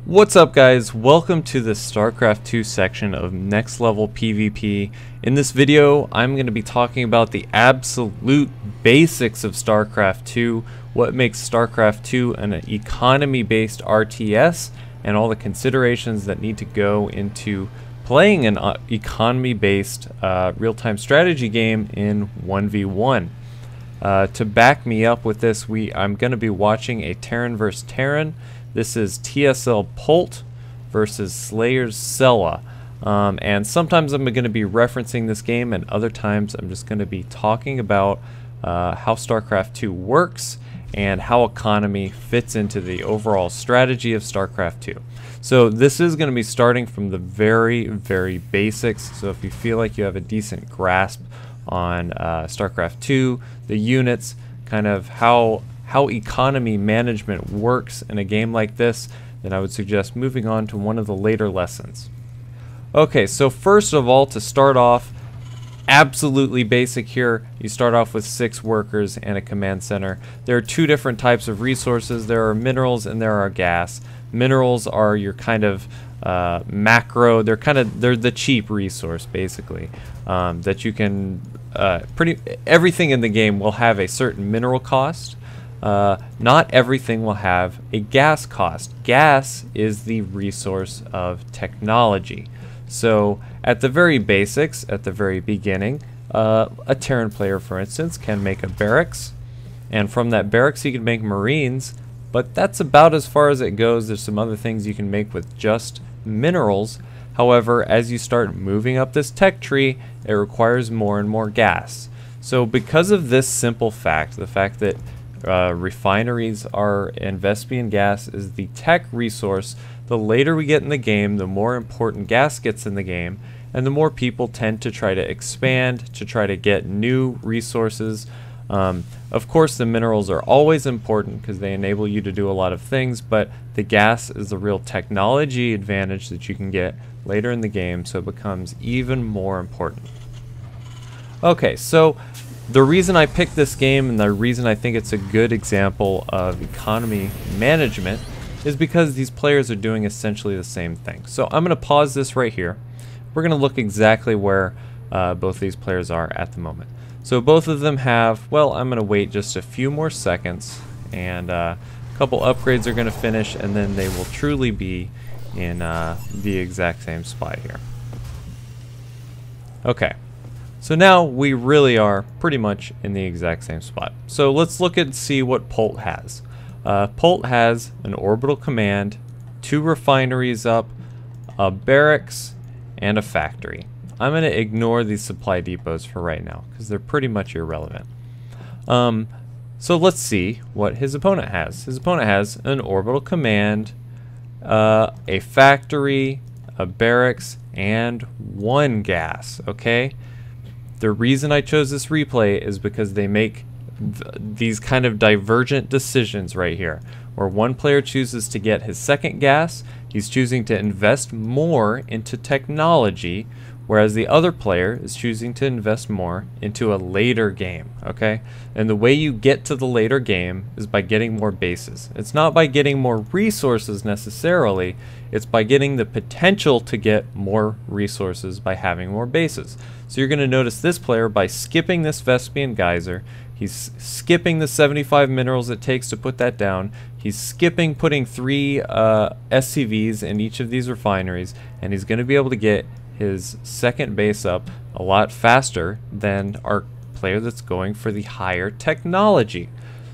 What's up, guys? Welcome to the Starcraft 2 section of Next Level PvP. In this video, I'm going to be talking about the absolute basics of Starcraft 2, what makes Starcraft 2 an economy-based RTS, and all the considerations that need to go into playing an economy-based real-time strategy game in 1v1. To back me up with this, I'm going to be watching a Terran vs. Terran. This is TSL Polt versus Slayer's Sella. And sometimes I'm going to be referencing this game, and other times I'm just going to be talking about how StarCraft 2 works and how economy fits into the overall strategy of StarCraft 2. So this is going to be starting from the very, very basics. So if you feel like you have a decent grasp on StarCraft 2, the units, kind of how economy management works in a game like this, then I would suggest moving on to one of the later lessons. Okay, so first of all, to start off, absolutely basic here, you start off with 6 workers and a command center. There are 2 different types of resources. There are minerals and there are gas. Minerals are your kind of macro, they're the cheap resource basically, that you can, everything in the game will have a certain mineral cost. Not everything will have a gas cost. Gas is the resource of technology. So at the very basics, at the very beginning, a Terran player, for instance, can make a barracks, and from that barracks he can make marines, but that's about as far as it goes. There's some other things you can make with just minerals. However, as you start moving up this tech tree, it requires more and more gas. So because of this simple fact, the fact that refineries are, and Vespian gas is the tech resource, the later we get in the game, the more important gas gets in the game, and the more people tend to try to expand, to try to get new resources. Of course, the minerals are always important because they enable you to do a lot of things, but the gas is the real technology advantage that you can get later in the game, so it becomes even more important. Okay, so the reason I picked this game and the reason I think it's a good example of economy management is because these players are doing essentially the same thing. So I'm going to pause this right here. We're going to look exactly where both these players are at the moment. So both of them have, well, I'm going to wait just a few more seconds, and a couple upgrades are going to finish, and then they will truly be in the exact same spot here. Okay. So now we really are pretty much in the exact same spot. So let's look and see what Polt has. Polt has an orbital command, 2 refineries up, a barracks, and a factory. I'm going to ignore these supply depots for right now because they're pretty much irrelevant. So let's see what his opponent has. His opponent has an orbital command, a factory, a barracks, and 1 gas. Okay. The reason I chose this replay is because they make these kind of divergent decisions right here, where one player chooses to get his 2nd gas, he's choosing to invest more into technology, whereas the other player is choosing to invest more into a later game, okay? And the way you get to the later game is by getting more bases. It's not by getting more resources necessarily, it's by getting the potential to get more resources by having more bases. So you're going to notice this player, by skipping this Vespian geyser, he's skipping the 75 minerals it takes to put that down, he's skipping putting 3 SCVs in each of these refineries, and he's going to be able to get his 2nd base up a lot faster than our player that's going for the higher technology.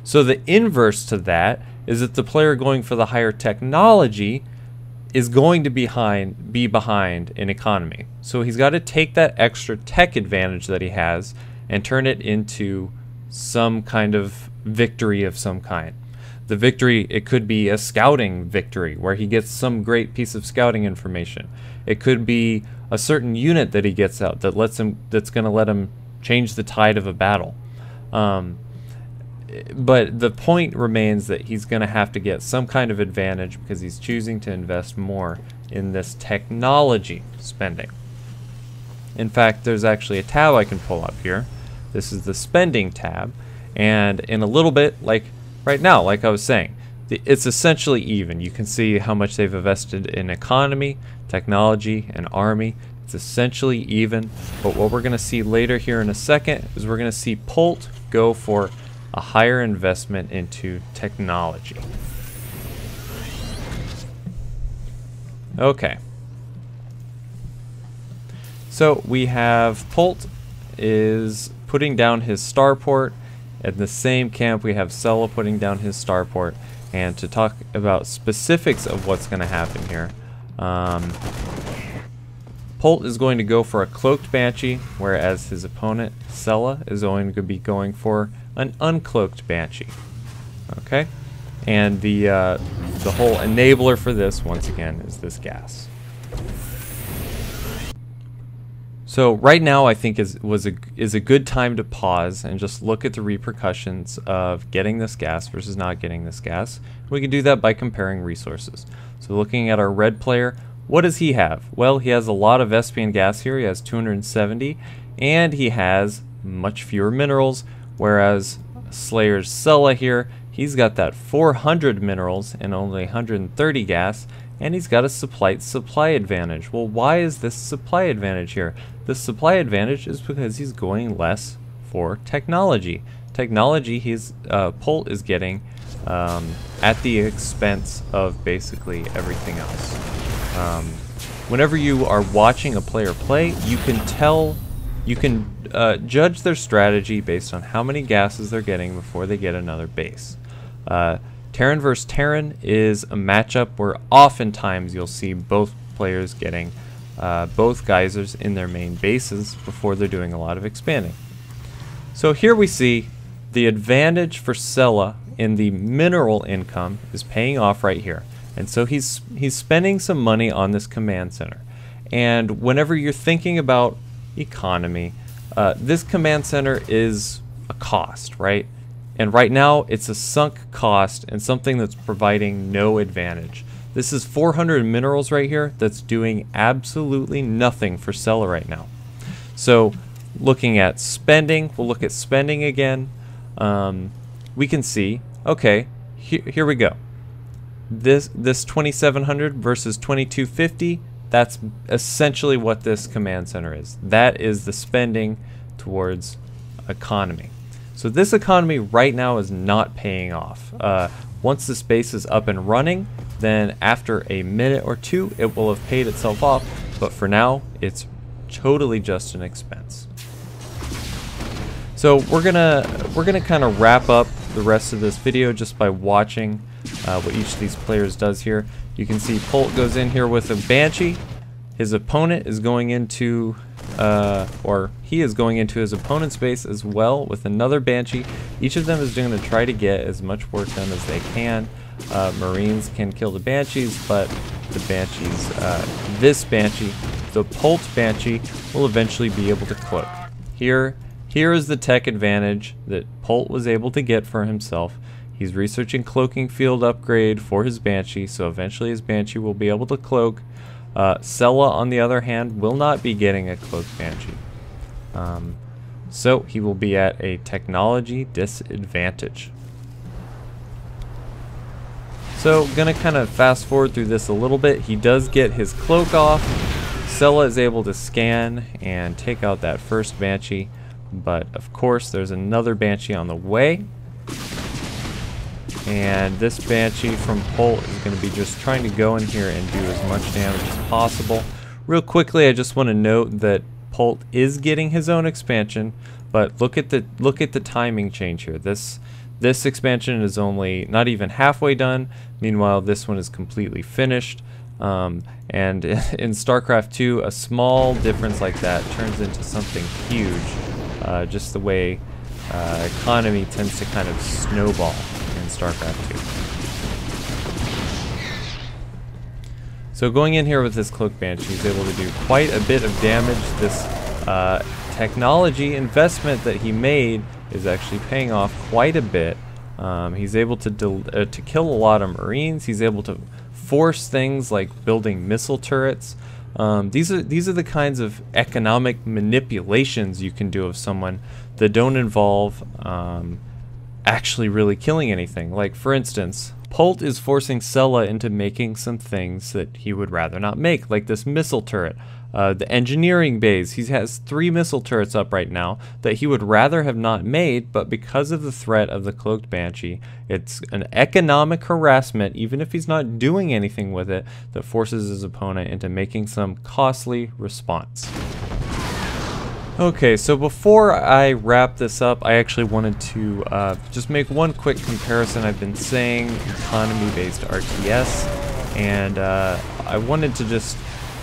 So the inverse to that is that the player going for the higher technology is going to be behind in economy. So he's got to take that extra tech advantage that he has and turn it into some kind of victory of some kind. The victory, it could be a scouting victory where he gets some great piece of scouting information. It could be a certain unit that he gets out that that's going to let him change the tide of a battle. But the point remains that he's going to have to get some kind of advantage because he's choosing to invest more in this technology spending. In fact, there's actually a tab I can pull up here. This is the spending tab, and in a little bit, like right now, like I was saying, it's essentially even. You can see how much they've invested in economy, technology, and army. It's essentially even, but what we're going to see later here in a second is we're going to see Polt go for a higher investment into technology. Okay. So we have Polt is putting down his starport. At the same camp we have Sella putting down his starport. And to talk about specifics of what's going to happen here, Polt is going to go for a cloaked banshee, whereas his opponent Sella is going to be going for an uncloaked banshee. Okay, and the whole enabler for this, once again, is this gas. So right now, I think is a good time to pause and just look at the repercussions of getting this gas versus not getting this gas. We can do that by comparing resources. So looking at our red player, what does he have? Well, he has a lot of Espian gas here. He has 270, and he has much fewer minerals, whereas Slayer's Sella here, he's got that 400 minerals and only 130 gas, and he's got a supply advantage. Well, why is this supply advantage here? The supply advantage is because he's going less for technology. Technology, Polt is getting at the expense of basically everything else. Whenever you are watching a player play, you can judge their strategy based on how many gases they're getting before they get another base. Terran versus Terran is a matchup where oftentimes you'll see both players getting both geysers in their main bases before they're doing a lot of expanding. So here we see the advantage for Sella in the mineral income is paying off right here. And so he's spending some money on this command center. And whenever you're thinking about economy, this command center is a cost, right? And right now it's a sunk cost and something that's providing no advantage. This is 400 minerals right here that's doing absolutely nothing for Sella right now. So looking at spending, we'll look at spending again. We can see, okay, here we go. This 2700 versus 2250, that's essentially what this command center is. That is the spending towards economy. So this economy right now is not paying off. Once this base is up and running, then after a minute or two, it will have paid itself off. But for now, it's totally just an expense. So we're gonna kind of wrap up the rest of this video just by watching what each of these players does here. You can see Polt goes in here with a Banshee. His opponent is going into, or he is going into his opponent's base as well with another Banshee. Each of them is going to try to get as much work done as they can. Marines can kill the Banshees, but the Banshees, this Banshee, the Polt Banshee, will eventually be able to cloak. Here is the tech advantage that Polt was able to get for himself. He's researching cloaking field upgrade for his Banshee, so eventually his Banshee will be able to cloak. Sella, on the other hand, will not be getting a cloaked Banshee. So he will be at a technology disadvantage. So gonna kind of fast forward through this a little bit. He does get his cloak off. Sella is able to scan and take out that first Banshee, but of course there's another Banshee on the way. And this Banshee from Polt is going to be just trying to go in here and do as much damage as possible. Real quickly, I just want to note that Polt is getting his own expansion, but look at the timing change here. This expansion is only not even halfway done. Meanwhile, this one is completely finished. And in StarCraft 2, a small difference like that turns into something huge. Just the way economy tends to kind of snowball in StarCraft 2. So going in here with this Cloak Banshee, he's able to do quite a bit of damage. This technology investment that he made is actually paying off quite a bit. He's able to kill a lot of Marines. He's able to force things like building missile turrets. These are the kinds of economic manipulations you can do of someone that don't involve actually really killing anything. Like, for instance, Pult is forcing Sella into making some things that he would rather not make, like this missile turret. The engineering bays, he has 3 missile turrets up right now that he would rather have not made, but because of the threat of the Cloaked Banshee, it's an economic harassment, even if he's not doing anything with it, that forces his opponent into making some costly response. Okay, so before I wrap this up, I actually wanted to just make one quick comparison. I've been saying economy-based RTS, and I wanted to just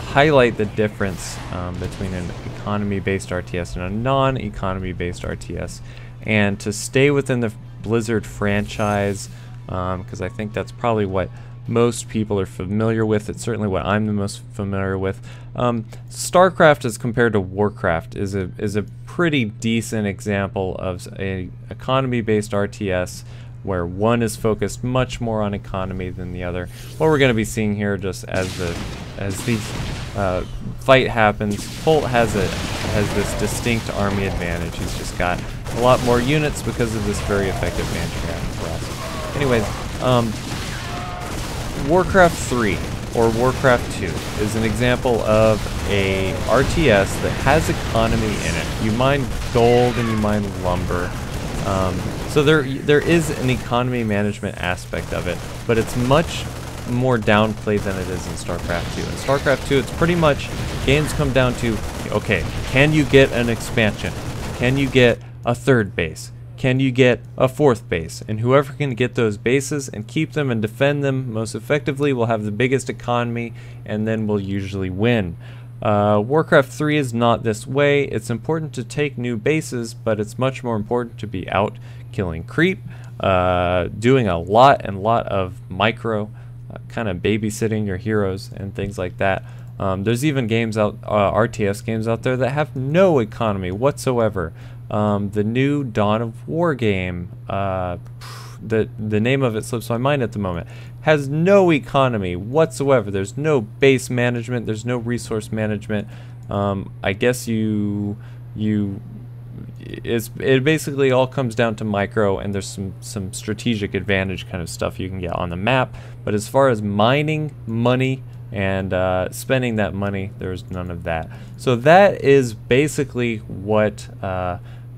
highlight the difference between an economy-based RTS and a non-economy-based RTS, and to stay within the Blizzard franchise, because I think that's probably what most people are familiar with. It's certainly what I'm the most familiar with. Starcraft as compared to Warcraft is a pretty decent example of a economy-based RTS where one is focused much more on economy than the other. What we're going to be seeing here, just as the fight happens, Pult has this distinct army advantage. He's just got a lot more units because of this very effective management process. Anyways, Warcraft 3 or Warcraft 2 is an example of a RTS that has economy in it. You mine gold and you mine lumber. So there is an economy management aspect of it, but it's much more downplayed than it is in Starcraft 2. In Starcraft 2, it's pretty much, games come down to, okay, can you get an expansion? Can you get a 3rd base? Can you get a 4th base? And whoever can get those bases and keep them and defend them most effectively will have the biggest economy, and then will usually win. Warcraft 3 is not this way. It's important to take new bases, but it's much more important to be out killing creep, doing a lot of micro, kind of babysitting your heroes and things like that. There's even games out, RTS games out there that have no economy whatsoever. The new Dawn of War game, the name of it slips my mind at the moment, has no economy whatsoever. There's no base management, there's no resource management. I guess it basically all comes down to micro, and there's some strategic advantage kind of stuff you can get on the map, but as far as mining money and spending that money, there's none of that. So that is basically what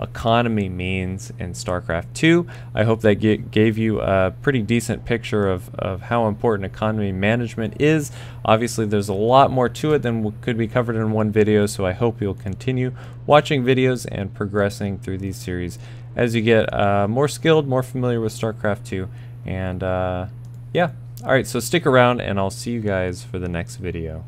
economy means in Starcraft 2. I hope that gave you a pretty decent picture of how important economy management is. Obviously there's a lot more to it than could be covered in one video, so I hope you'll continue watching videos and progressing through these series as you get more skilled, more familiar with Starcraft 2, and yeah. Alright, so stick around and I'll see you guys for the next video.